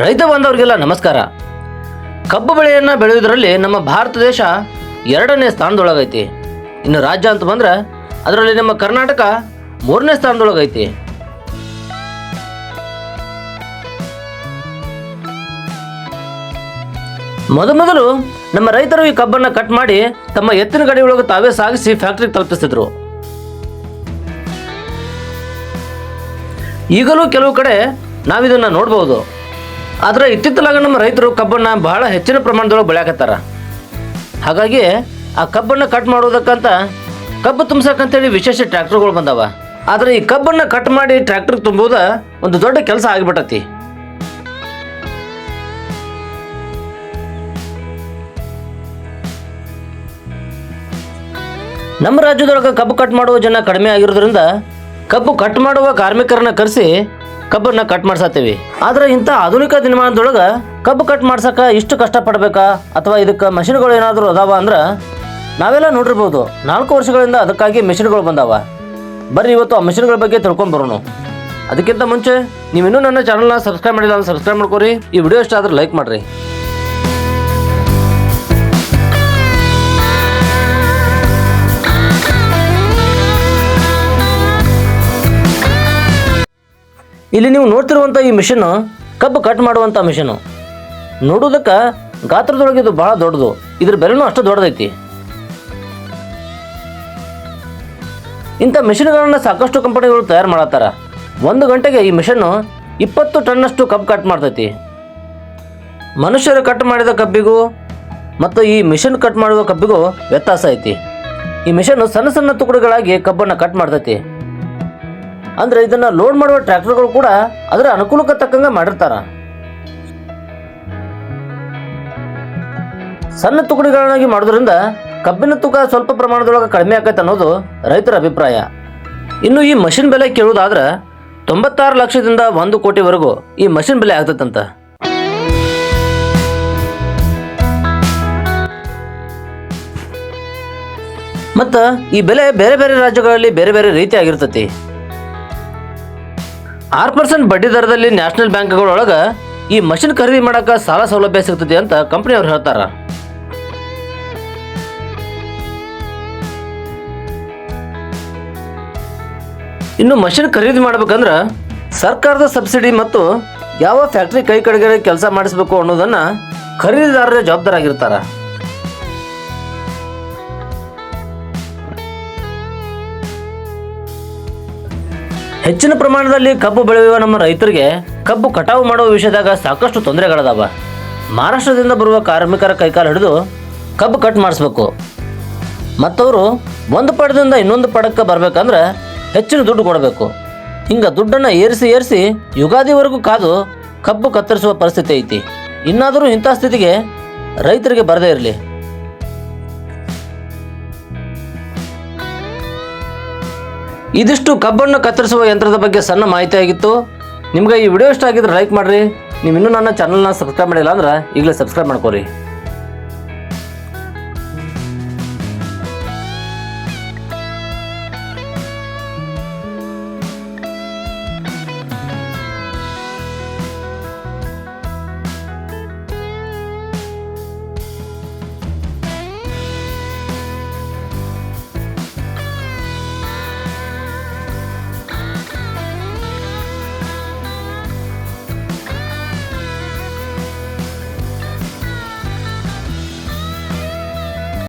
ರೈತ ಬಾಂಧವರಿಗೆಲ್ಲ ನಮಸ್ಕಾರ. ಕಬ್ಬು ಬೆಳೆಯನ್ನು ಬೆಳೆಯುವುದರಲ್ಲಿ ನಮ್ಮ ಭಾರತ ದೇಶ 2ನೇ ಸ್ಥಾನದೊಳಗೈತಿ. ಇನ್ನು ರಾಜ್ಯ ಅಂತ ಬಂದ್ರೆ ಅದರಲ್ಲಿ ನಮ್ಮ ಕರ್ನಾಟಕ 3ನೇ ಸ್ಥಾನದೊಳಗೈತಿ. ಮೊದಲು ನಮ್ಮ ರೈತರು ಈ ಕಬ್ಬನ್ನು ಕಟ್ ಮಾಡಿ ತಮ್ಮ ಎತ್ತಿನ ಗಾಡಿಯೊಳಗೆ ತಾವೇ ಸಾಗಿಸಿ ಫ್ಯಾಕ್ಟರಿಗೆ ತಲುಪಿಸ್ತಿದ್ರು. ಈಗಲೂ ಕೆಲವು ಕಡೆ ನಾವಿದನ್ನು ನೋಡ್ಬೋದು. ಆದರೆ ಇತ್ತಿತ್ತಲಾಗ ನಮ್ಮ ರೈತರು ಕಬ್ಬನ್ನು ಬಹಳ ಹೆಚ್ಚಿನ ಪ್ರಮಾಣದೊಳಗೆ ಬೆಳೆಯಕತ್ತಾರ. ಹಾಗಾಗಿ ಆ ಕಬ್ಬನ್ನು ಕಟ್ ಮಾಡೋದಕ್ಕಂತ ಕಬ್ಬು ತುಂಬಿಸಕ್ಕಂತೇಳಿ ವಿಶೇಷ ಟ್ರ್ಯಾಕ್ಟರ್ಗಳು ಬಂದಾವ. ಆದರೆ ಈ ಕಬ್ಬನ್ನು ಕಟ್ ಮಾಡಿ ಟ್ರ್ಯಾಕ್ಟರ್ಗೆ ತುಂಬುವುದು ಒಂದು ದೊಡ್ಡ ಕೆಲಸ ಆಗಿಬಿಟ್ಟತಿ. ನಮ್ಮ ರಾಜ್ಯದೊಳಗೆ ಕಬ್ಬು ಕಟ್ ಮಾಡುವ ಜನ ಕಡಿಮೆ ಆಗಿರೋದ್ರಿಂದ ಕಬ್ಬು ಕಟ್ ಮಾಡುವ ಕಾರ್ಮಿಕರನ್ನ ಕರೆಸಿ ಕಬ್ಬನ್ನು ಕಟ್ ಮಾಡ್ಸತ್ತೀವಿ. ಆದರೆ ಇಂಥ ಆಧುನಿಕ ದಿನಮಾನದೊಳಗೆ ಕಬ್ಬು ಕಟ್ ಮಾಡ್ಸಕ್ಕೆ ಇಷ್ಟು ಕಷ್ಟಪಡಬೇಕಾ ಅಥವಾ ಇದಕ್ಕೆ ಮಷಿನ್ಗಳು ಏನಾದರೂ ಅದಾವ ಅಂದ್ರೆ ನಾವೆಲ್ಲ ನೋಡಿರ್ಬೋದು. 4 ವರ್ಷಗಳಿಂದ ಅದಕ್ಕಾಗಿ ಮೆಷಿನ್ಗಳು ಬಂದಾವ. ಬರ್ರಿ ಇವತ್ತು ಆ ಮೆಷಿನ್ಗಳ ಬಗ್ಗೆ ತಿಳ್ಕೊಂಬರೋಣ. ಅದಕ್ಕಿಂತ ಮುಂಚೆ ನೀವಿನ್ನೂ ನನ್ನ ಚಾನಲ್ನ ಸಬ್ಸ್ಕ್ರೈಬ್ ಮಾಡಿಲ್ಲ ಅಂದ್ರೆ ಸಬ್ಸ್ಕ್ರೈಬ್ ಮಾಡ್ಕೊರಿ. ಈ ವಿಡಿಯೋ ಇಷ್ಟ ಆದ್ರೆ ಲೈಕ್ ಮಾಡಿರಿ. ಇಲ್ಲಿ ನೀವು ನೋಡ್ತಿರುವಂಥ ಈ ಮಿಷನ್ನು ಕಬ್ಬು ಕಟ್ ಮಾಡುವಂಥ ಮಿಷನ್ನು. ನೋಡೋದಕ್ಕೆ ಗಾತ್ರದೊಳಗೆ ಇದು ಬಹಳ ದೊಡ್ಡದು. ಇದ್ರ ಬೆಲೆನೂ ಅಷ್ಟು ದೊಡ್ಡದೈತಿ. ಇಂಥ ಮಿಷನ್ಗಳನ್ನು ಸಾಕಷ್ಟು ಕಂಪನಿಗಳು ತಯಾರು ಮಾಡತ್ತಾರ. 1 ಗಂಟೆಗೆ ಈ ಮಿಷನ್ನು 20 ಟನ್ನಷ್ಟು ಕಬ್ಬು ಕಟ್ ಮಾಡ್ತೈತಿ. ಮನುಷ್ಯರು ಕಟ್ ಮಾಡಿದ ಕಬ್ಬಿಗೂ ಮತ್ತು ಈ ಮಿಷನ್ ಕಟ್ ಮಾಡುವ ಕಬ್ಬಿಗೂ ವ್ಯತ್ಯಾಸ ಐತಿ. ಈ ಮಿಷನ್ನು ಸಣ್ಣ ಸಣ್ಣ ತುಕಡಿಗಳಾಗಿ ಕಬ್ಬನ್ನು ಕಟ್ ಮಾಡ್ತೈತಿ. ಅಂದರೆ ಇದನ್ನು ಲೋಡ್ ಮಾಡುವ ಟ್ರ್ಯಾಕ್ಟರ್ಗಳು ಕೂಡ ಅದರ ಅನುಕೂಲಕ್ಕೆ ತಕ್ಕಂಗೆ ಮಾಡಿರ್ತಾರ. ಸಣ್ಣ ತುಕಡಿಗಳನ್ನಾಗಿ ಮಾಡೋದ್ರಿಂದ ಕಬ್ಬಿನ ತೂಕ ಸ್ವಲ್ಪ ಪ್ರಮಾಣದೊಳಗೆ ಕಡಿಮೆ ಆಕೈತೆ ಅನ್ನೋದು ರೈತರ ಅಭಿಪ್ರಾಯ. ಇನ್ನು ಈ ಮಷಿನ್ ಬೆಲೆ ಕೇಳುವುದಾದ್ರೆ 96 ಲಕ್ಷದಿಂದ 1 ಕೋಟಿವರೆಗೂ ಈ ಮಷಿನ್ ಬೆಲೆ ಆಗ್ತೈತಂತ. ಮತ್ತು ಈ ಬೆಲೆ ಬೇರೆ ಬೇರೆ ರಾಜ್ಯಗಳಲ್ಲಿ ಬೇರೆ ಬೇರೆ ರೀತಿ ಆಗಿರ್ತೈತಿ. 6% ಬಡ್ಡಿ ದರದಲ್ಲಿ ನ್ಯಾಷನಲ್ ಬ್ಯಾಂಕ್ಗಳೊಳಗೆ ಈ ಮಷಿನ್ ಖರೀದಿ ಮಾಡೋಕೆ ಸಾಲ ಸೌಲಭ್ಯ ಸಿಗ್ತದೆ ಅಂತ ಕಂಪನಿಯವ್ರು ಹೇಳ್ತಾರ. ಇನ್ನು ಮಷಿನ್ ಖರೀದಿ ಮಾಡ್ಬೇಕಂದ್ರೆ ಸರ್ಕಾರದ ಸಬ್ಸಿಡಿ ಮತ್ತು ಯಾವ ಫ್ಯಾಕ್ಟ್ರಿ ಕೈ ಕಡೆಗೆ ಕೆಲಸ ಮಾಡಿಸ್ಬೇಕು ಅನ್ನೋದನ್ನ ಖರೀದಿದಾರರೇ ಜವಾಬ್ದಾರಾಗಿರ್ತಾರ. ಹೆಚ್ಚಿನ ಪ್ರಮಾಣದಲ್ಲಿ ಕಬ್ಬು ಬೆಳೆಯುವ ನಮ್ಮ ರೈತರಿಗೆ ಕಬ್ಬು ಕಟಾವು ಮಾಡುವ ವಿಷಯದಾಗ ಸಾಕಷ್ಟು ತೊಂದರೆಗಳದಾವ. ಮಹಾರಾಷ್ಟ್ರದಿಂದ ಬರುವ ಕಾರ್ಮಿಕರ ಕೈಕಾಲು ಹಿಡಿದು ಕಬ್ಬು ಕಟ್ ಮಾಡಿಸ್ಬೇಕು. ಮತ್ತವರು ಒಂದು ಪಡದಿಂದ ಇನ್ನೊಂದು ಪಡಕ್ಕೆ ಬರಬೇಕಂದ್ರೆ ಹೆಚ್ಚಿನ ದುಡ್ಡು ಕೊಡಬೇಕು. ಹಿಂಗೆ ದುಡ್ಡನ್ನು ಏರಿಸಿ ಯುಗಾದಿವರೆಗೂ ಕಾದು ಕಬ್ಬು ಕತ್ತರಿಸುವ ಪರಿಸ್ಥಿತಿ ಐತಿ. ಇನ್ನಾದರೂ ಇಂಥ ಸ್ಥಿತಿಗೆ ರೈತರಿಗೆ ಬರದೇ ಇರಲಿ. ಇದಿಷ್ಟು ಕಬ್ಬನ್ನು ಕತ್ತರಿಸುವ ಯಂತ್ರದ ಬಗ್ಗೆ ಸಣ್ಣ ಮಾಹಿತಿ ಆಗಿತ್ತು. ನಿಮ್ಗೆ ಈ ವಿಡಿಯೋ ಇಷ್ಟ ಆಗಿದ್ರೆ ಲೈಕ್ ಮಾಡಿರಿ. ನೀವು ಇನ್ನೂ ನನ್ನ ಚಾನಲ್ನ ಸಬ್ಸ್ಕ್ರೈಬ್ ಮಾಡಿಲ್ಲ ಅಂದ್ರೆ ಈಗಲೇ ಸಬ್ಸ್ಕ್ರೈಬ್ ಮಾಡ್ಕೊರಿ.